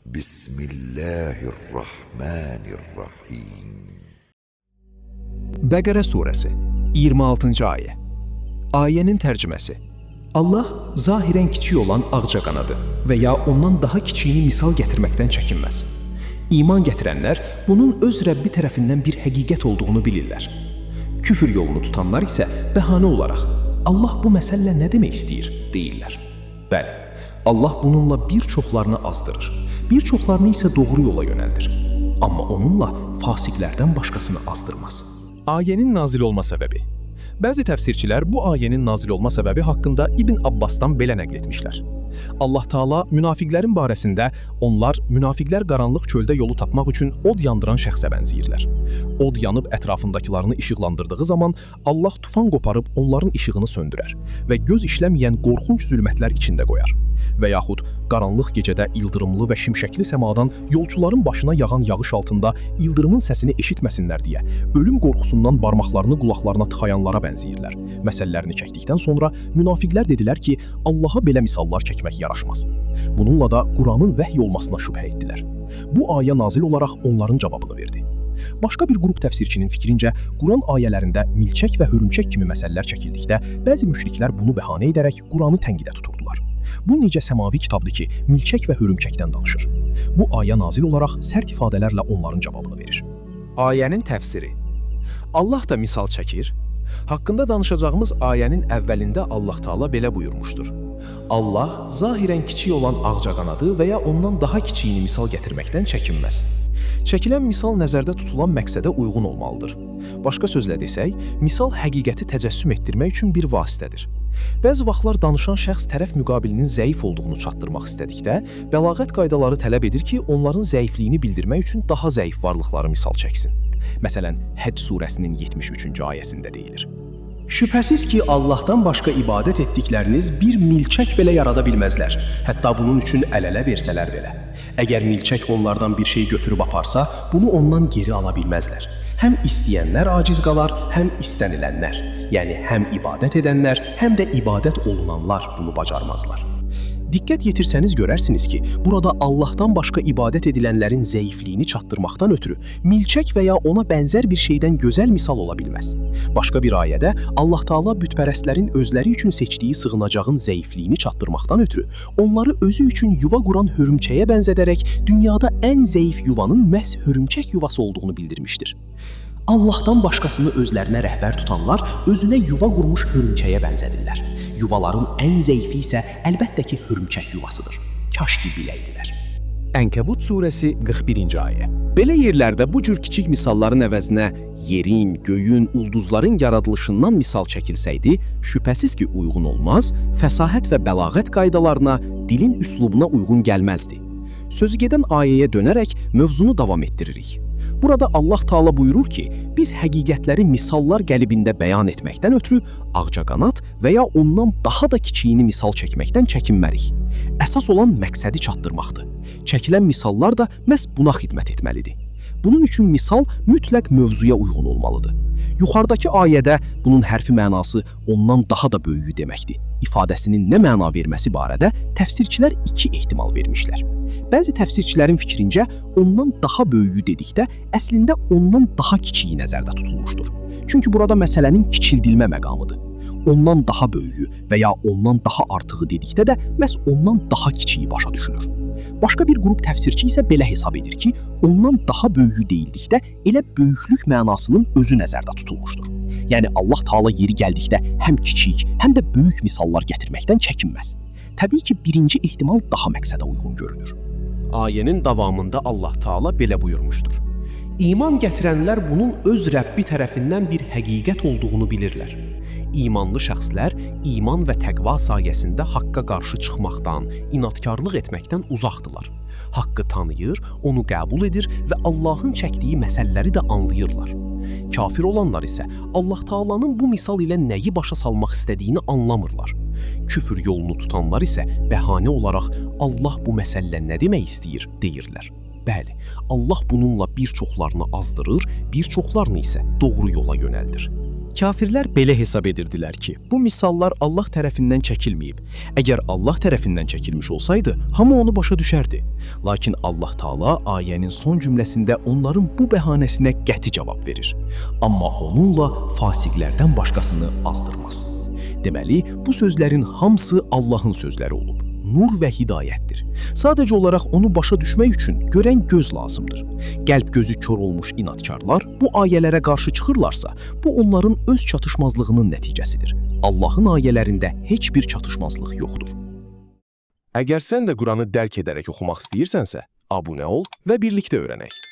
Bismillahirrahmanirrahim. Bəqərə surəsi 26-cı ayə. Ayənin tərcüməsi: Allah zahirən kiçik olan ağcaqanadı və ya ondan daha kiçiyini misal gətirməkdən çəkinməz. İman gətirənlər bunun öz Rəbbi tərəfindən bir həqiqət olduğunu bilirlər. Küfür yolunu tutanlar isə bəhanə olaraq Allah bu məsələlə nə demək istəyir deyirlər. Bəli, Allah bununla bir çoxlarını azdırır, bir çoxlarını isə doğru yola yönəldir. Amma onunla fasiqlərdən başqasını azdırmaz. Ayənin nazil olma səbəbi. Bəzi təfsirçilər bu ayənin nazil olma səbəbi haqqında İbn Abbasdan belə nəql etmişlər. Allah Taala münafiqlərin barəsində onlar münafiqlər qaranlıq çöldə yolu tapmaq üçün od yandıran şəxsə bənzəyirlər. Od yanıb ətrafındakılarını işıqlandırdığı zaman Allah tufan qoparıb onların işığını söndürər və göz işləməyən qorxunc zülmətlər içində qoyar. Və yaxud qaranlıq gecədə ildırımlı və şimşəkli səmadan yolçuların başına yağan yağış altında ildırımın səsini eşitməsinlər deyə ölüm qorxusundan barmaqlarını qulaqlarına tıxayanlara bənzəyirlər. Məsələlərini çəkdikdən sonra münafiqlər dedilər ki, Allaha belə misallar çəkmək yaraşmaz. Bununla da Quranın vəhy olmasına şübhə etdilər. Bu ayə nazil olaraq onların cavabını verdi. Başqa bir qrup təfsirçinin fikrincə, Quran ayələrində milçək və hörümçək kimi məsələlər çəkildikdə bəzi müşriklər bunu bəhanə edərək Quranı tənqidə tuturdular. Bu necə səmavi kitabdır ki, milçək və hörümçəkdən danışır. Bu ayə nazil olaraq sərt ifadələrlə onların cavabını verir. Ayənin təfsiri. Allah da misal çəkir. Haqqında danışacağımız ayənin əvvəlində Allah Taala belə buyurmuşdur: Allah zahirən kiçik olan ağcaqanadı və ya ondan daha kiçiyini misal gətirməkdən çəkinməz. Çəkilən misal nəzərdə tutulan məqsədə uyğun olmalıdır. Başqa sözlə desək, misal həqiqəti təcəssüm etdirmək üçün bir vasitədir. Bəzi vaxtlar danışan şəxs tərəf müqabilinin zəif olduğunu çatdırmaq istədikdə, bəlağət qaydaları tələb edir ki, onların zəifliyini bildirmək üçün daha zəif varlıqları misal çəksin. Məsələn, Həcc surəsinin 73-cü ayəsində deyilir: Şübhəsiz ki, Allahdan başqa ibadət etdikləriniz bir milçək belə yarada bilməzlər, hətta bunun üçün əl-ələ versələr belə. Əgər milçək onlardan bir şey götürüb aparsa, bunu ondan geri ala bilməzlər. Həm istəyənlər aciz qalar, həm istənilənlər. Yəni, həm ibadət edənlər, həm də ibadət olunanlar bunu bacarmazlar. Diqqət yetirsəniz görərsiniz ki, burada Allahdan başqa ibadət edilənlərin zəifliyini çatdırmaqdan ötürü milçək və ya ona bənzər bir şeydən gözəl misal ola bilməz. Başqa bir ayədə Allah Taala bütpərəstlərin özləri üçün seçdiyi sığınacağın zəifliyini çatdırmaqdan ötürü onları özü üçün yuva quran hörümçəyə bənzədərək dünyada ən zəif yuvanın məhz hörümçək yuvası olduğunu bildirmişdir. Allahdan başqasını özlərinə rəhbər tutanlar özünə yuva qurmuş hörümçəyə bənzədirlər. Yuvaların ən zəifi isə əlbəttə ki, hörümçək yuvasıdır. Kaş ki biləydilər. Ənkəbut surəsi 41-ci ayə. Belə yerlərdə bu cür kiçik misalların əvəzinə yerin, göyün, ulduzların yaradılışından misal çəkilsəydi, şübhəsiz ki, uyğun olmaz, fəsahət və bəlağət qaydalarına, dilin üslubuna uyğun gəlməzdi. Sözü gedən ayəyə dönərək mövzunu davam etdiririk. Burada Allah Taala buyurur ki, biz həqiqətləri misallar qəlibində bəyan etməkdən ötürü ağcaqanad və ya ondan daha da kiçiyini misal çəkməkdən çəkinmərik. Əsas olan məqsədi çatdırmaqdır. Çəkilən misallar da məhz buna xidmət etməlidir. Bunun üçün misal mütləq mövzuya uyğun olmalıdır. Yuxarıdakı ayədə bunun hərfi mənası ondan daha da böyüyü deməkdir. İfadəsinin nə məna verməsi barədə təfsirçilər iki ehtimal vermişlər. Bəzi təfsirçilərin fikrincə ondan daha böyüyü dedikdə əslində ondan daha kiçiyi nəzərdə tutulmuşdur. Çünki burada məsələnin kiçildilmə məqamıdır. Ondan daha böyüyü və ya ondan daha artığı dedikdə də məhz ondan daha kiçiyi başa düşülür. Başqa bir qrup təfsirçi isə belə hesab edir ki, ondan daha böyüyü deyildikdə elə böyüklük mənasının özü nəzərdə tutulmuşdur. Yəni Allah Taala yeri gəldikdə həm kiçik, həm də böyük misallar gətirməkdən çəkinməz. Təbii ki, birinci ehtimal daha məqsədə uyğun görünür. Ayənin davamında Allah Taala belə buyurmuşdur: İman gətirənlər bunun öz Rəbbi tərəfindən bir həqiqət olduğunu bilirlər. İmanlı şəxslər iman və təqva sayəsində haqqa qarşı çıxmaqdan, inadkarlıq etməkdən uzaqdılar. Haqqı tanıyır, onu qəbul edir və Allahın çəkdiyi məsələləri də anlayırlar. Kafir olanlar isə Allah Taala'nın bu misal ilə nəyi başa salmaq istədiyini anlamırlar. Küfür yolunu tutanlar isə bəhanə olaraq Allah bu məsələlə nə demək istəyir deyirlər. Bəli, Allah bununla bir çoxlarını azdırır, bir çoxlarını isə doğru yola yönəldir. Kafirlər belə hesab edirdilər ki, bu misallar Allah tərəfindən çəkilməyib. Əgər Allah tərəfindən çəkilmiş olsaydı, hamı onu başa düşərdi. Lakin Allah Taala ayənin son cümləsində onların bu bəhanəsinə qəti cavab verir. Amma onunla fasiqlərdən başqasını azdırmaz. Deməli, bu sözlərin hamısı Allahın sözləri olub. Nur və hidayətdir. Sadəcə olaraq onu başa düşmək üçün görən göz lazımdır. Qəlb gözü kör olmuş inadkarlar bu ayələrə qarşı çıxırlarsa, bu onların öz çatışmazlığının nəticəsidir. Allahın ayələrində heç bir çatışmazlıq yoxdur. Əgər sən də Quranı dərk edərək oxumaq istəyirsənsə, abunə ol və birlikdə öyrənək.